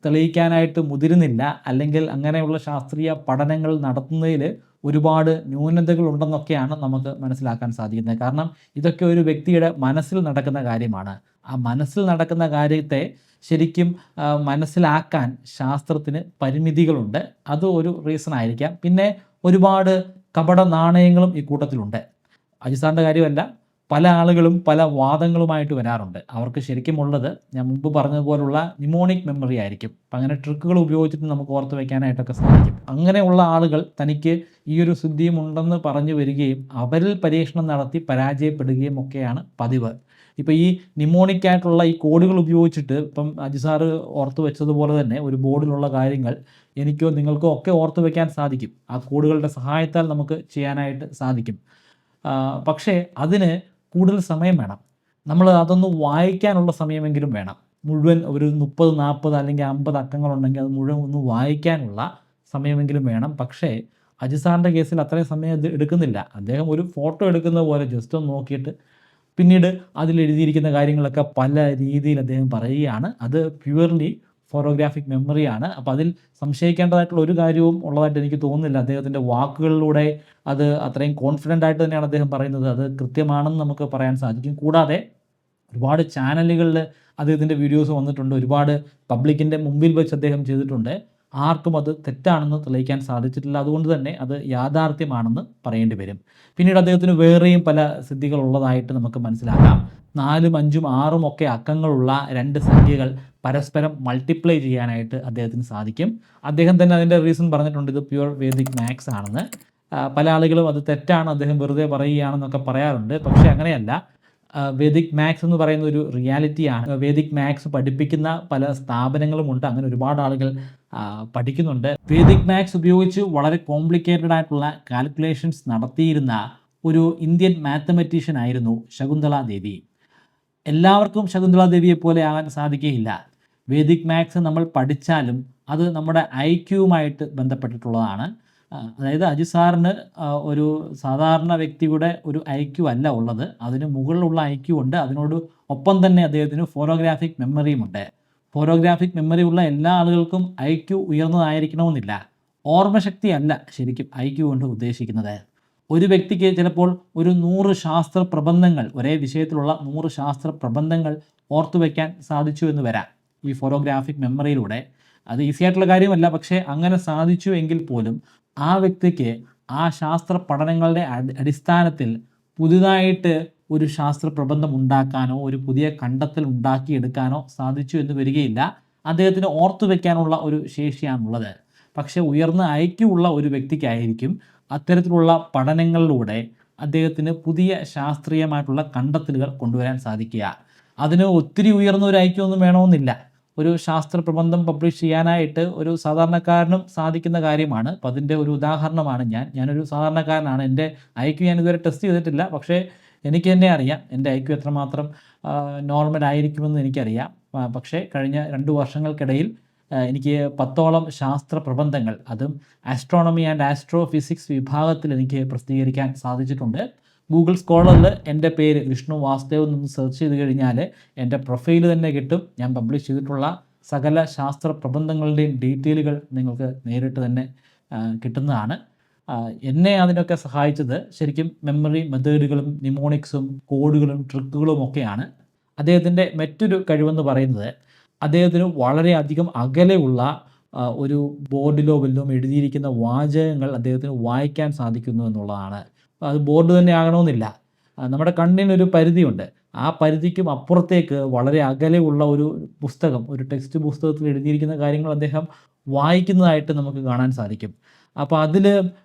തെളിയിക്കാനായിട്ട് മുതിരുന്നില്ല, അല്ലെങ്കിൽ അങ്ങനെയുള്ള ശാസ്ത്രീയ പഠനങ്ങൾ നടത്തുന്നതിൽ ഒരുപാട് ന്യൂനതകളുണ്ടെന്നൊക്കെയാണ് നമുക്ക് മനസ്സിലാക്കാൻ സാധിക്കുന്നത്. കാരണം ഇതൊക്കെ ഒരു വ്യക്തിയുടെ മനസ്സിൽ നടക്കുന്ന കാര്യമാണ്. ആ മനസ്സിൽ നടക്കുന്ന കാര്യത്തെ ശരിക്കും മനസ്സിലാക്കാൻ ശാസ്ത്രത്തിന് പരിമിതികളുണ്ട്. അത് ഒരു റീസൺ ആയിരിക്കാം. പിന്നെ ഒരുപാട് കപട നാണയങ്ങളും ഈ കൂട്ടത്തിലുണ്ട്. അജിസാറിൻ്റെ കാര്യമല്ല, പല ആളുകളും പല വാദങ്ങളുമായിട്ട് വരാറുണ്ട്. അവർക്ക് ശരിക്കുമുള്ളത് ഞാൻ മുമ്പ് പറഞ്ഞതുപോലുള്ള നിമോണിക് മെമ്മറി ആയിരിക്കും. അപ്പം അങ്ങനെ ട്രിക്കുകൾ ഉപയോഗിച്ചിട്ട് നമുക്ക് ഓർത്ത് വയ്ക്കാനായിട്ടൊക്കെ സാധിക്കും. അങ്ങനെയുള്ള ആളുകൾ തനിക്ക് ഈ ഒരു സിദ്ധിയും ഉണ്ടെന്ന് പറഞ്ഞു വരികയും അവരിൽ പരീക്ഷണം നടത്തി പരാജയപ്പെടുകയും ഒക്കെയാണ് പതിവ്. ഇപ്പോൾ ഈ നിമോണിക് ആയിട്ടുള്ള ഈ കോഡുകൾ ഉപയോഗിച്ചിട്ട് ഇപ്പം അജിസാറ് ഓർത്ത് വെച്ചതുപോലെ തന്നെ ഒരു ബോർഡിലുള്ള കാര്യങ്ങൾ എനിക്കോ നിങ്ങൾക്കോ ഒക്കെ ഓർത്ത് വയ്ക്കാൻ സാധിക്കും. ആ കോഡുകളുടെ സഹായത്താൽ നമുക്ക് ചെയ്യാനായിട്ട് സാധിക്കും. പക്ഷേ അതിന് കൂടുതൽ സമയം വേണം. നമ്മൾ അതൊന്ന് വായിക്കാനുള്ള സമയമെങ്കിലും വേണം. മുഴുവൻ ഒരു 30, 40 അല്ലെങ്കിൽ 50 അക്കങ്ങളുണ്ടെങ്കിൽ അത് മുഴുവൻ ഒന്ന് വായിക്കാനുള്ള സമയമെങ്കിലും വേണം. പക്ഷേ അജിസാറിൻ്റെ കേസിൽ അത്രയും സമയം എടുക്കുന്നില്ല. അദ്ദേഹം ഒരു ഫോട്ടോ എടുക്കുന്ന പോലെ ജസ്റ്റ് ഒന്ന് നോക്കിയിട്ട് പിന്നീട് അതിലെഴുതിയിരിക്കുന്ന കാര്യങ്ങളൊക്കെ പല രീതിയിൽ അദ്ദേഹം പറയുകയാണ്. അത് പ്യുവർലി ഫോട്ടോഗ്രാഫിക് മെമ്മറിയാണ്. അപ്പോൾ അതിൽ സംശയിക്കേണ്ടതായിട്ടുള്ള ഒരു കാര്യവും ഉള്ളതായിട്ട് എനിക്ക് തോന്നുന്നില്ല. അദ്ദേഹത്തിൻ്റെ വാക്കുകളിലൂടെ അത് അത്രയും കോൺഫിഡൻ്റ് ആയിട്ട് തന്നെയാണ് അദ്ദേഹം പറയുന്നത്. അത് കൃത്യമാണെന്ന് നമുക്ക് പറയാൻ സാധിക്കും. കൂടാതെ ഒരുപാട് ചാനലുകളിൽ അദ്ദേഹത്തിൻ്റെ വീഡിയോസ് വന്നിട്ടുണ്ട്. ഒരുപാട് പബ്ലിക്കിൻ്റെ മുമ്പിൽ വെച്ച് അദ്ദേഹം ചെയ്തിട്ടുണ്ട്. ആർക്കും അത് തെറ്റാണെന്ന് തെളിയിക്കാൻ സാധിച്ചിട്ടില്ല. അതുകൊണ്ട് തന്നെ അത് യാഥാർത്ഥ്യമാണെന്ന് പറയേണ്ടി വരും. പിന്നീട് അദ്ദേഹത്തിന് വേറെയും പല സിദ്ധികൾ ഉള്ളതായിട്ട് നമുക്ക് മനസ്സിലാക്കാം. 4, 5, 6 ഒക്കെ അക്കങ്ങളുള്ള 2 സംഖ്യകൾ പരസ്പരം മൾട്ടിപ്ലൈ ചെയ്യാനായിട്ട് അദ്ദേഹത്തിന് സാധിക്കും. അദ്ദേഹം തന്നെ അതിൻ്റെ റീസൺ പറഞ്ഞിട്ടുണ്ട്, ഇത് പ്യുവർ വേദിക് മാത്സ് ആണെന്ന്. പല ആളുകളും അത് തെറ്റാണ്, അദ്ദേഹം വെറുതെ പറയുകയാണെന്നൊക്കെ പറയാറുണ്ട്. പക്ഷേ അങ്ങനെയല്ല. വേദിക് മാത്സ് എന്ന് പറയുന്ന ഒരു റിയാലിറ്റിയാണ്. വേദിക് മാത്സ് പഠിപ്പിക്കുന്ന പല സ്ഥാപനങ്ങളുമുണ്ട്. അങ്ങനെ ഒരുപാട് ആളുകൾ പഠിക്കുന്നുണ്ട്. വേദിക് മാത്സ് ഉപയോഗിച്ച് വളരെ കോംപ്ലിക്കേറ്റഡ് ആയിട്ടുള്ള കാൽക്കുലേഷൻസ് നടത്തിയിരുന്ന ഒരു ഇന്ത്യൻ മാത്തമെറ്റീഷ്യൻ ആയിരുന്നു ശകുന്തള ദേവി. എല്ലാവർക്കും ശകുന്തള ദേവിയെ പോലെ ആകാൻ സാധിക്കുകയില്ല. വേദിക് മാത്സ് നമ്മൾ പഠിച്ചാലും അത് നമ്മുടെ ഐക്യുവുമായിട്ട് ബന്ധപ്പെട്ടിട്ടുള്ളതാണ്. അതായത് അജിസാറിന് ഒരു സാധാരണ വ്യക്തിയുടെ ഒരു ഐക്യു അല്ല ഉള്ളത്, അതിന് മുകളിലുള്ള ഐക്യു ഉണ്ട്. അതിനോട് ഒപ്പം തന്നെ അദ്ദേഹത്തിന് ഫോട്ടോഗ്രാഫിക് മെമ്മറിയുമുണ്ട്. ഫോട്ടോഗ്രാഫിക് മെമ്മറി ഉള്ള എല്ലാ ആളുകൾക്കും ഐക്യു ഉയർന്നതായിരിക്കണമെന്നില്ല. ഓർമ്മശക്തി അല്ല ശരിക്കും ഐക്യു കൊണ്ട് ഉദ്ദേശിക്കുന്നത്. ഒരു വ്യക്തിക്ക് ചിലപ്പോൾ ഒരു 100 ശാസ്ത്ര പ്രബന്ധങ്ങൾ, ഒരേ വിഷയത്തിലുള്ള 100 ശാസ്ത്ര പ്രബന്ധങ്ങൾ ഓർത്തു വയ്ക്കാൻ സാധിച്ചു എന്ന് വരാം ഈ ഫോട്ടോഗ്രാഫിക് മെമ്മറിയിലൂടെ. അത് ഈസി ആയിട്ടുള്ള കാര്യമല്ല. പക്ഷേ അങ്ങനെ സാധിച്ചു എങ്കിൽ പോലും ആ വ്യക്തിക്ക് ആ ശാസ്ത്ര പഠനങ്ങളുടെ അടിസ്ഥാനത്തിൽ പുതുതായിട്ട് ഒരു ശാസ്ത്ര പ്രബന്ധം ഉണ്ടാക്കാനോ ഒരു പുതിയ കണ്ടെത്തൽ ഉണ്ടാക്കിയെടുക്കാനോ സാധിച്ചു എന്ന് വരികയില്ല. അദ്ദേഹത്തിന് ഓർത്തു വയ്ക്കാനുള്ള ഒരു ശേഷിയാണുള്ളത്. പക്ഷേ ഉയർന്ന ഐക്യു ഉള്ള ഒരു വ്യക്തിക്കായിരിക്കും അത്തരത്തിലുള്ള പഠനങ്ങളിലൂടെ അദ്ദേഹത്തിന് പുതിയ ശാസ്ത്രീയമായിട്ടുള്ള കണ്ടെത്തലുകൾ കൊണ്ടുവരാൻ സാധിക്കുക. അതിന് ഒത്തിരി ഉയർന്ന ഒരു ഐക്യമൊന്നും വേണമെന്നില്ല. ഒരു ശാസ്ത്ര പ്രബന്ധം പബ്ലിഷ് ചെയ്യാനായിട്ട് ഒരു സാധാരണക്കാരനും സാധിക്കുന്ന കാര്യമാണ്. അപ്പോൾ അതിൻ്റെ ഒരു ഉദാഹരണമാണ് ഞാനൊരു സാധാരണക്കാരനാണ്. എൻ്റെ ഐക്യു ഞാൻ ഇതുവരെ ടെസ്റ്റ് ചെയ്തിട്ടില്ല. പക്ഷേ എനിക്ക് തന്നെ അറിയാം എൻ്റെ ഐക്യു എത്രമാത്രം നോർമൽ ആയിരിക്കുമെന്ന് എനിക്കറിയാം. പക്ഷേ കഴിഞ്ഞ 2 വർഷങ്ങൾക്കിടയിൽ എനിക്ക് 10ഓളം ശാസ്ത്ര പ്രബന്ധങ്ങൾ, അതും ആസ്ട്രോണമി ആൻഡ് ആസ്ട്രോഫിസിക്സ് വിഭാഗത്തിൽ എനിക്ക് പ്രസിദ്ധീകരിക്കാൻ സാധിച്ചിട്ടുണ്ട്. ഗൂഗിൾ സ്കോളറിൽ എൻ്റെ പേര് വിഷ്ണു വാസുദേവ് എന്ന് സെർച്ച് ചെയ്ത് കഴിഞ്ഞാൽ എൻ്റെ പ്രൊഫൈൽ തന്നെ കിട്ടും. ഞാൻ പബ്ലിഷ് ചെയ്തിട്ടുള്ള സകല ശാസ്ത്ര പ്രബന്ധങ്ങളുടെയും ഡീറ്റെയിലുകൾ നിങ്ങൾക്ക് നേരിട്ട് തന്നെ കിട്ടുന്നതാണ്. എന്നെ അതിനൊക്കെ സഹായിച്ചത് ശരിക്കും മെമ്മറി മെത്തേഡുകളും നിമോണിക്സും കോഡുകളും ട്രിക്കുകളും ഒക്കെയാണ്. അദ്ദേഹത്തിൻ്റെ മറ്റൊരു കഴിവെന്ന് പറയുന്നത് അദ്ദേഹത്തിന് വളരെയധികം അകലെയുള്ള ഒരു ബോർഡിലോ വല്ലതും എഴുതിയിരിക്കുന്ന വാചകങ്ങൾ അദ്ദേഹത്തിന് വായിക്കാൻ സാധിക്കുന്നു എന്നുള്ളതാണ്. അത് ബോർഡ് തന്നെ ആകണമെന്നില്ല. നമ്മുടെ കണ്ണിനൊരു പരിധിയുണ്ട്. ആ പരിധിക്കും അപ്പുറത്തേക്ക് വളരെ അകലെയുള്ള ഒരു പുസ്തകം, ഒരു ടെക്സ്റ്റ് പുസ്തകത്തിൽ എഴുതിയിരിക്കുന്ന കാര്യങ്ങൾ അദ്ദേഹം വായിക്കുന്നതായിട്ട് നമുക്ക് കാണാൻ സാധിക്കും. അപ്പോൾ അതിൽ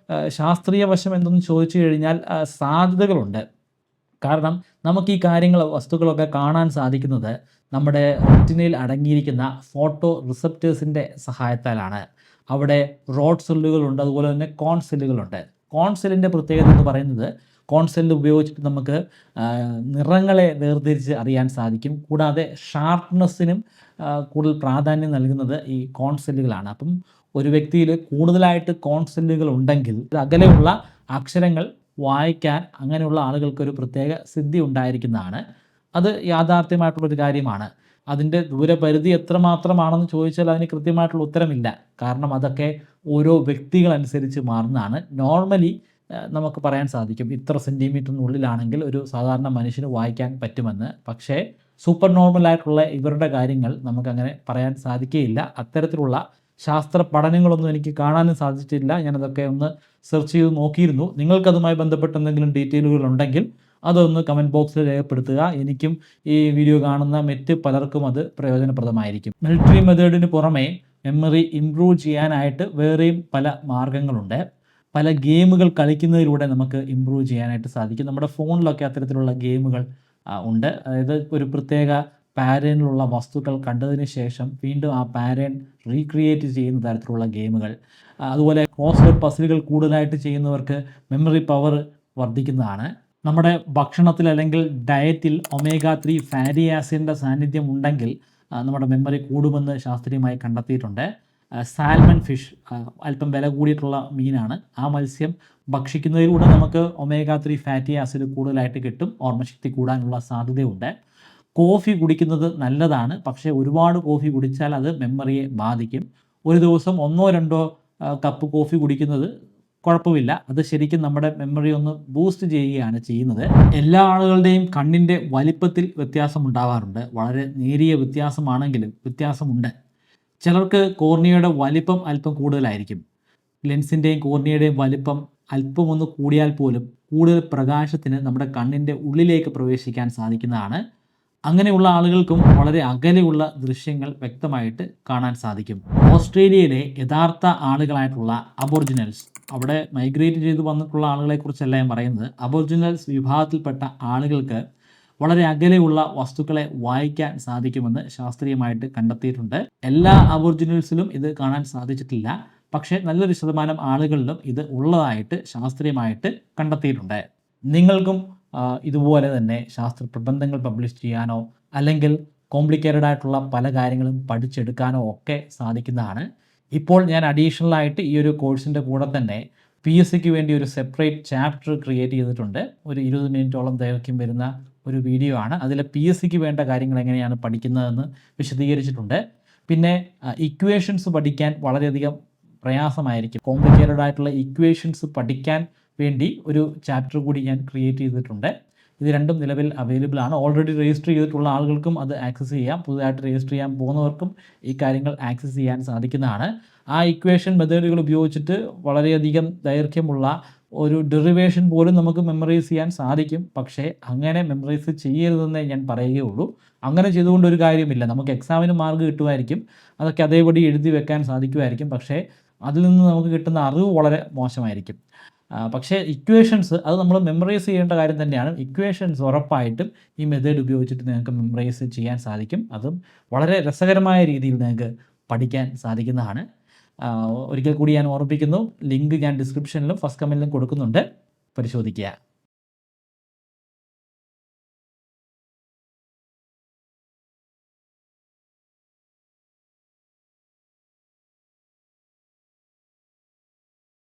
ശാസ്ത്രീയ വശം എന്തെന്ന് ചോദിച്ചു കഴിഞ്ഞാൽ സാധ്യതകളുണ്ട്. കാരണം നമുക്ക് ഈ വസ്തുക്കളൊക്കെ കാണാൻ സാധിക്കുന്നത് നമ്മുടെ റെറ്റിനയിൽ അടങ്ങിയിരിക്കുന്ന ഫോട്ടോ റിസപ്റ്റേഴ്സിൻ്റെ സഹായത്താലാണ്. അവിടെ റോഡ് സെല്ലുകളുണ്ട്, അതുപോലെ തന്നെ കോൺ സെല്ലുകളുണ്ട്. കോൺ സെല്ലിൻ്റെ പ്രത്യേകത എന്ന് പറയുന്നത് കോൺ സെല്ല് ഉപയോഗിച്ചിട്ട് നമുക്ക് നിറങ്ങളെ വേർതിരിച്ച് അറിയാൻ സാധിക്കും. കൂടാതെ ഷാർപ്നെസ്സിനും കൂടുതൽ പ്രാധാന്യം നൽകുന്നത് ഈ കോൺ സെല്ലുകളാണ്. അപ്പം ഒരു വ്യക്തിയിൽ കൂടുതലായിട്ട് കോൺ സെല്ലുകൾ ഉണ്ടെങ്കിൽ അകലെയുള്ള അക്ഷരങ്ങൾ വായിക്കാൻ അങ്ങനെയുള്ള ആളുകൾക്കൊരു പ്രത്യേക സിദ്ധി ഉണ്ടായിരിക്കുന്നതാണ്. അത് യാഥാർത്ഥ്യമായിട്ടുള്ളൊരു കാര്യമാണ്. അതിൻ്റെ ദൂരപരിധി എത്രമാത്രമാണെന്ന് ചോദിച്ചാൽ അതിന് കൃത്യമായിട്ടുള്ള ഉത്തരമില്ല. കാരണം അതൊക്കെ ഓരോ വ്യക്തികളനുസരിച്ച് മാറുന്നതാണ്. നോർമലി നമുക്ക് പറയാൻ സാധിക്കും ഇത്ര സെൻറ്റിമീറ്ററിനുള്ളിലാണെങ്കിൽ ഒരു സാധാരണ മനുഷ്യന് വായിക്കാൻ പറ്റുമെന്ന്. പക്ഷേ സൂപ്പർ നോർമലായിട്ടുള്ള ഇവരുടെ കാര്യങ്ങൾ നമുക്കങ്ങനെ പറയാൻ സാധിക്കുകയില്ല. അത്തരത്തിലുള്ള ശാസ്ത്ര പഠനങ്ങളൊന്നും എനിക്ക് കാണാനും സാധിച്ചിട്ടില്ല. ഞാനതൊക്കെ ഒന്ന് സെർച്ച് ചെയ്ത് നോക്കിയിരുന്നു. നിങ്ങൾക്കതുമായി ബന്ധപ്പെട്ട എന്തെങ്കിലും ഡീറ്റെയിലുകൾ ഉണ്ടെങ്കിൽ അതൊന്ന് കമൻറ്റ് ബോക്സിൽ രേഖപ്പെടുത്തുക. എനിക്കും ഈ വീഡിയോ കാണുന്ന മറ്റ് പലർക്കും അത് പ്രയോജനപ്രദമായിരിക്കും. മിലിറ്ററി മെത്തേഡിന് പുറമെ മെമ്മറി ഇംപ്രൂവ് ചെയ്യാനായിട്ട് വേറെയും പല മാർഗങ്ങളുണ്ട്. പല ഗെയിമുകൾ കളിക്കുന്നതിലൂടെ നമുക്ക് ഇമ്പ്രൂവ് ചെയ്യാനായിട്ട് സാധിക്കും. നമ്മുടെ ഫോണിലൊക്കെ അത്തരത്തിലുള്ള ഗെയിമുകൾ ഉണ്ട്. അതായത് ഒരു പ്രത്യേക പാറ്റേണിലുള്ള വസ്തുക്കൾ കണ്ടതിന് ശേഷം വീണ്ടും ആ പാറ്റേൺ റീക്രിയേറ്റ് ചെയ്യുന്ന തരത്തിലുള്ള ഗെയിമുകൾ. അതുപോലെ ക്രോസ്വേഡ് പസിലുകൾ കൂടുതലായിട്ട് ചെയ്യുന്നവർക്ക് മെമ്മറി പവർ വർദ്ധിക്കുന്നതാണ്. നമ്മുടെ ഭക്ഷണത്തിൽ അല്ലെങ്കിൽ ഡയറ്റിൽ omega-3 ഫാറ്റി ആസിഡിൻ്റെ സാന്നിധ്യം ഉണ്ടെങ്കിൽ നമ്മുടെ മെമ്മറി കൂടുമെന്ന് ശാസ്ത്രീയമായി കണ്ടെത്തിയിട്ടുണ്ട്. സാൽമൺ ഫിഷ് അല്പം വില കൂടിയിട്ടുള്ള മീനാണ്. ആ മത്സ്യം ഭക്ഷിക്കുന്നതിലൂടെ നമുക്ക് omega-3 ഫാറ്റി ആസിഡ് കൂടുതലായിട്ട് കിട്ടും. ഓർമ്മശക്തി കൂടാനുള്ള സാധ്യതയുണ്ട്. കോഫി കുടിക്കുന്നത് നല്ലതാണ്, പക്ഷേ ഒരുപാട് കോഫി കുടിച്ചാൽ അത് മെമ്മറിയെ ബാധിക്കും. ഒരു ദിവസം 1-2 കപ്പ് കോഫി കുടിക്കുന്നത് കുഴപ്പമില്ല. അത് ശരിക്കും നമ്മുടെ മെമ്മറി ഒന്ന് ബൂസ്റ്റ് ചെയ്യുകയാണ് ചെയ്യുന്നത്. എല്ലാ ആളുകളുടെയും കണ്ണിൻ്റെ വലിപ്പത്തിൽ വ്യത്യാസമുണ്ടാവാറുണ്ട്. വളരെ നേരിയ വ്യത്യാസമാണെങ്കിലും വ്യത്യാസമുണ്ട്. ചിലർക്ക് കോർണിയയുടെ വലിപ്പം അല്പം കൂടുതലായിരിക്കും. ലെൻസിൻ്റെയും കോർണിയയുടെയും വലിപ്പം അല്പം ഒന്ന് കൂടിയാൽ പോലും കൂടുതൽ പ്രകാശത്തിന് നമ്മുടെ കണ്ണിൻ്റെ ഉള്ളിലേക്ക് പ്രവേശിക്കാൻ സാധിക്കുന്നതാണ്. അങ്ങനെയുള്ള ആളുകൾക്കും വളരെ അകലെയുള്ള ദൃശ്യങ്ങൾ വ്യക്തമായിട്ട് കാണാൻ സാധിക്കും. ഓസ്ട്രേലിയയിലെ യഥാർത്ഥ ആളുകളായിട്ടുള്ള അബോർജിനൽസ്, അവിടെ മൈഗ്രേറ്റ് ചെയ്ത് വന്നിട്ടുള്ള ആളുകളെക്കുറിച്ചല്ല ഞാൻ പറയുന്നത്. അബോർജിനൽസ് വിഭാഗത്തിൽപ്പെട്ട ആളുകൾക്ക് വളരെ അകലെയുള്ള വസ്തുക്കളെ വായിക്കാൻ സാധിക്കുമെന്ന് ശാസ്ത്രീയമായിട്ട് കണ്ടെത്തിയിട്ടുണ്ട്. എല്ലാ അബോർജിനൽസിലും ഇത് കാണാൻ സാധിച്ചിട്ടില്ല, പക്ഷേ നല്ലൊരു ശതമാനം ആളുകളിലും ഇത് ഉള്ളതായിട്ട് ശാസ്ത്രീയമായിട്ട് കണ്ടെത്തിയിട്ടുണ്ട്. നിങ്ങൾക്കും ഇതുപോലെ തന്നെ ശാസ്ത്ര പ്രബന്ധങ്ങൾ പബ്ലിഷ് ചെയ്യാനോ അല്ലെങ്കിൽ കോംപ്ലിക്കേറ്റഡ് ആയിട്ടുള്ള പല കാര്യങ്ങളും പഠിച്ചെടുക്കാനോ ഒക്കെ സാധിക്കുന്നതാണ്. ഇപ്പോൾ ഞാൻ അഡീഷണൽ ആയിട്ട് ഈ ഒരു കോഴ്സിൻ്റെ കൂടെ തന്നെ PSCക്ക് വേണ്ടി ഒരു സെപ്പറേറ്റ് ചാപ്റ്റർ ക്രിയേറ്റ് ചെയ്തിട്ടുണ്ട്. ഒരു 20 മിനിറ്റോളം ദൈർഘ്യം വരുന്ന ഒരു വീഡിയോ ആണ്. അതിൽ PSCക്ക് വേണ്ട കാര്യങ്ങൾ എങ്ങനെയാണ് പഠിക്കുന്നതെന്ന് വിശദീകരിച്ചിട്ടുണ്ട്. പിന്നെ ഇക്വേഷൻസ് പഠിക്കാൻ വളരെയധികം പ്രയാസമായിരിക്കും. കോംപ്ലിക്കേറ്റഡ് ആയിട്ടുള്ള ഇക്വേഷൻസ് പഠിക്കാൻ വേണ്ടി ഒരു ചാപ്റ്റർ കൂടി ഞാൻ ക്രിയേറ്റ് ചെയ്തിട്ടുണ്ട്. ഇത് രണ്ടും നിലവിൽ അവൈലബിൾ ആണ്. ഓൾറെഡി രജിസ്റ്റർ ചെയ്തിട്ടുള്ള ആളുകൾക്കും അത് ആക്സസ് ചെയ്യാം. പുതുതായിട്ട് രജിസ്റ്റർ ചെയ്യാൻ പോകുന്നവർക്കും ഈ കാര്യങ്ങൾ ആക്സസ് ചെയ്യാൻ സാധിക്കുന്നതാണ്. ആ ഇക്വേഷൻ മെത്തേഡുകൾ ഉപയോഗിച്ചിട്ട് വളരെയധികം ദൈർഘ്യമുള്ള ഒരു ഡെറിവേഷൻ പോലും നമുക്ക് മെമ്മറൈസ് ചെയ്യാൻ സാധിക്കും. പക്ഷേ അങ്ങനെ മെമ്മറൈസ് ചെയ്യരുതെന്നേ ഞാൻ പറയുകയുള്ളൂ. അങ്ങനെ ചെയ്തുകൊണ്ട് ഒരു കാര്യമില്ല. നമുക്ക് എക്സാമിന് മാർക്ക് കിട്ടുമായിരിക്കും, അതൊക്കെ അതേപടി എഴുതി വെക്കാൻ സാധിക്കുമായിരിക്കും. പക്ഷേ അതിൽ നിന്ന് നമുക്ക് കിട്ടുന്ന അറിവ് വളരെ മോശമായിരിക്കും. പക്ഷേ ഇക്വേഷൻസ് അത് നമ്മൾ മെമ്മറൈസ് ചെയ്യേണ്ട കാര്യം തന്നെയാണ്. ഇക്വേഷൻസ് ഉറപ്പായിട്ടും ഈ മെത്തേഡ് ഉപയോഗിച്ചിട്ട് നിങ്ങൾക്ക് മെമ്മറൈസ് ചെയ്യാൻ സാധിക്കും. അതും വളരെ രസകരമായ രീതിയിൽ നിങ്ങൾക്ക് പഠിക്കാൻ സാധിക്കുന്നതാണ്. ഒരിക്കൽ കൂടി ഞാൻ ഓർമ്മിപ്പിക്കുന്നു, ലിങ്ക് ഞാൻ ഡിസ്ക്രിപ്ഷനിലും ഫസ്റ്റ് കമൻറ്റിലും കൊടുക്കുന്നുണ്ട്, പരിശോധിക്കുക.